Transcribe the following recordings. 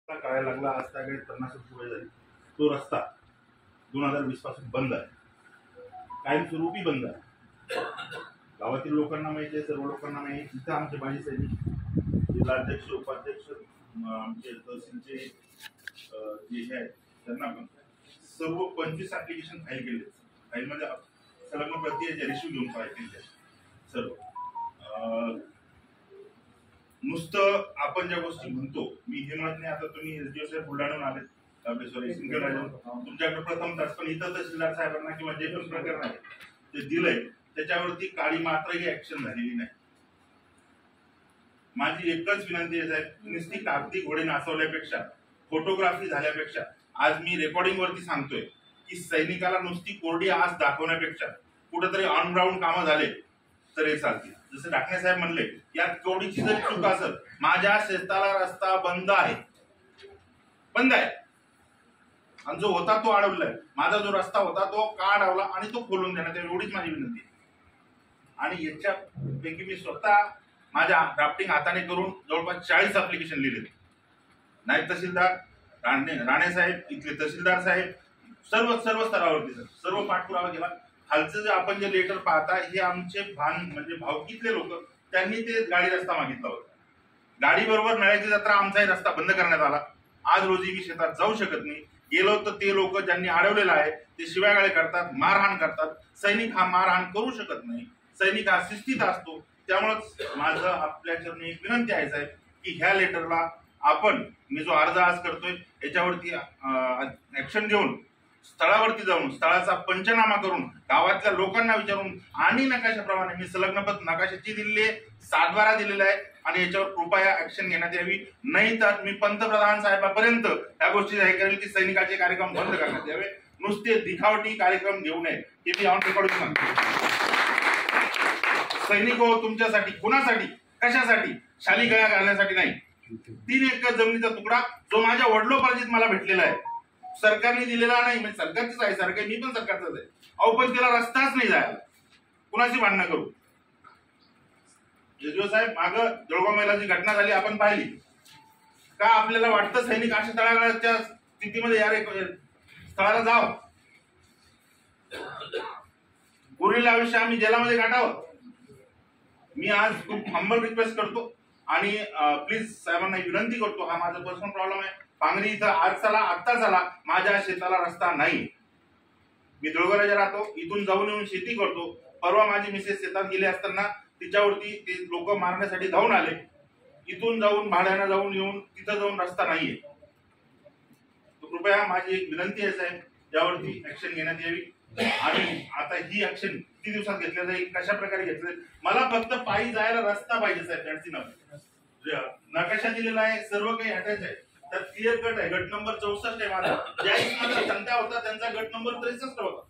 कळायला लागला आज त्याकडे 50 वर्ष झाली. तो रस्ता 2020 पासून बंद आहे, कायमस्वरूपी बंद आहे. गावातील लोकांना माहिती आहे, सर्व लोकांना माहिती आहे. तिथं आमचे माजी सैनिक, जिल्हाध्यक्ष, उपाध्यक्ष, आमचे तहसीलचे जे हे आहेत त्यांना पण सर्व 25 ऍप्लिकेशन फाईल केले. फाईलमध्ये संलग्न प्रति रिश्यू घेऊन फाईल केले सर्व. नुसतं आपण ज्या गोष्टी म्हणतो, मी हे म्हणत नाही. आता तुम्ही एसडीओ साहेब बुलढाण्याहून आले, सॉरी सिंगल राजन, तुमच्याकडे प्रथम तास पण इथं तहसीलदार साहेबांना किंवा जे पण प्रकरण आहे ते दिलंय, त्याच्यावरती काळी मात्रही ऍक्शन झालेली नाही. माझी एकच विनंती आहे साहेब, नुसती कागदी घोडे नाचवल्यापेक्षा, फोटोग्राफी झाल्यापेक्षा, आज मी रेकॉर्डिंग वरती सांगतोय की सैनिकाला नुसती कोरडी आस दाखवण्यापेक्षा कुठेतरी ऑन ग्राउंड कामं झाले तर हे चालतील. जसं डाकणे साहेब म्हणले, यात कोडीची जर चूक असेल, माझ्या शेताला रस्ता बंद आहे, बंद आहे, आणि जो होता तो अडवलाय. माझा जो रस्ता होता तो का अडवला आणि तो खोलून देण्यात यावी, एवढीच माझी विनंती आहे. आणि याच्यापैकी मी स्वतः माझ्या ड्राफ्टिंग हाताने करून जवळपास 40 ऍप्लिकेशन लिहिले. नायब तहसीलदार राणे साहेब, इथले तहसीलदार साहेब, सर्व स्तरावरती सर्व पाठपुरावा केला. खालचं जे आपण जे लेटर पाहता, हे आमचे म्हणजे भावकीतले लोक, त्यांनी ते गाडी रस्ता मागितला होता. गाडी बरोबर नळ्याची जत्रा आमचाही रस्ता बंद करण्यात आला. आज रोजी मी शेतात जाऊ शकत नाही. गेलो तर ते लोक ज्यांनी अडवलेला आहे ते शिव्यागाळे करतात, मारहाण करतात. सैनिक हा मारहाण करू शकत नाही, सैनिक हा शिस्तीत असतो. त्यामुळेच माझं आपल्या चरणी एक विनंती आहे साहेब की ह्या लेटरला आपण, मी जो अर्ज आज करतोय याच्यावरती ऍक्शन घेऊन, स्थळावरती जाऊन स्थळाचा पंचनामा करून, गावातल्या लोकांना विचारून, आणि नकाशाप्रमाणे मी संलग्नपद नकाशाची दिलेली आहे, सातबारा दिलेला आहे, आणि याच्यावर कृपया ऍक्शन घेण्यात यावी. नाही तर मी पंतप्रधान साहेबांपर्यंत या गोष्टी जाहीर करेल की सैनिकाचे कार्यक्रम बंद करण्यात यावे. नुसते दिखावटी कार्यक्रम घेऊ नये, हे मी ऑन रेकॉर्ड सांगतो. सैनिक हो तुमच्यासाठी, कुणासाठी, कशासाठी? शालिगळ्या घालण्यासाठी नाही. 3 एकर जमिनीचा तुकडा जो माझ्या वडिलोपार्जित मला भेटलेला आहे, सरकारने दिलेला नाही. म्हणजे सरकारचंच आहे, सरकार, मी पण सरकारचाच आहे. अहो पण त्याला रस्ताच नाही जायला. कुणाशी भांडणं करू? एसडीओ साहेब, मागं जळगाव महिला जी घटना झाली आपण पाहिली का? आपल्याला वाटतं सैनिक अशा तळागाळाच्या स्थितीमध्ये यार स्थळाला जावं, उरलेलं आयुष्य आम्ही जेलामध्ये काढावं. मी आज खूप हंबल रिक्वेस्ट करतो आणि प्लीज साहेबांना विनंती करतो, हा माझा पर्सनल प्रॉब्लेम आहे. पांगरी इथं आत्ता झाला, माझ्या शेताला रस्ता नाही. मी दळगराजा राहतो, इथून जाऊन येऊन शेती करतो. परवा माझी मिसेस शेतात गेली असताना तिच्यावरती ते लोक मारण्यासाठी धावून आले. इथून जाऊन भाड्यानं जाऊन येऊन तिथं जाऊन रस्ता नाहीये. तर कृपया माझी एक विनंती आहे साहेब, यावरती ऍक्शन घेण्यात यावी. आणि आता ही ऍक्शन किती दिवसात घेतल्या जाईल, कशा प्रकारे घेतलं जाईल? मला फक्त पायी जायला रस्ता पाहिजे साहेब. त्याची नकाशा दिलेला आहे, सर्व काही अटॅच आहे, तर क्लिअर कट आहे. गट नंबर 64 आहे माझा. ज्या तंटा होता त्यांचा गट नंबर 63 होता,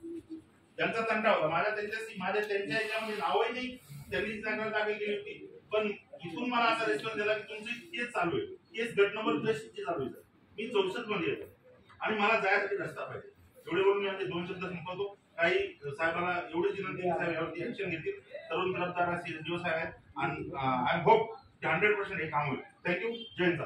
त्यांचा तंटा होता. त्यांच्या याच्यामध्ये नावही नाही, त्यांनीच तक्रार दाखल केली होती. पण इथून मला असा रेस्पॉन्स दिला की तुमची केस चालू आहे, केस गट नंबर 63 चालू आहे. मी 64 मध्ये येतो आणि मला जायसाठी रस्ता पाहिजे. एवढे बोलून मी 2 शब्द संपवतो. काही साहेबांना एवढीच विनंती, साहेब यावरती ऍक्शन घेतील. तरुण तरफदार एसडीओ साहेब आहेत आणि आय होप 100% हे काम होईल. थँक्यू. जय हिंद.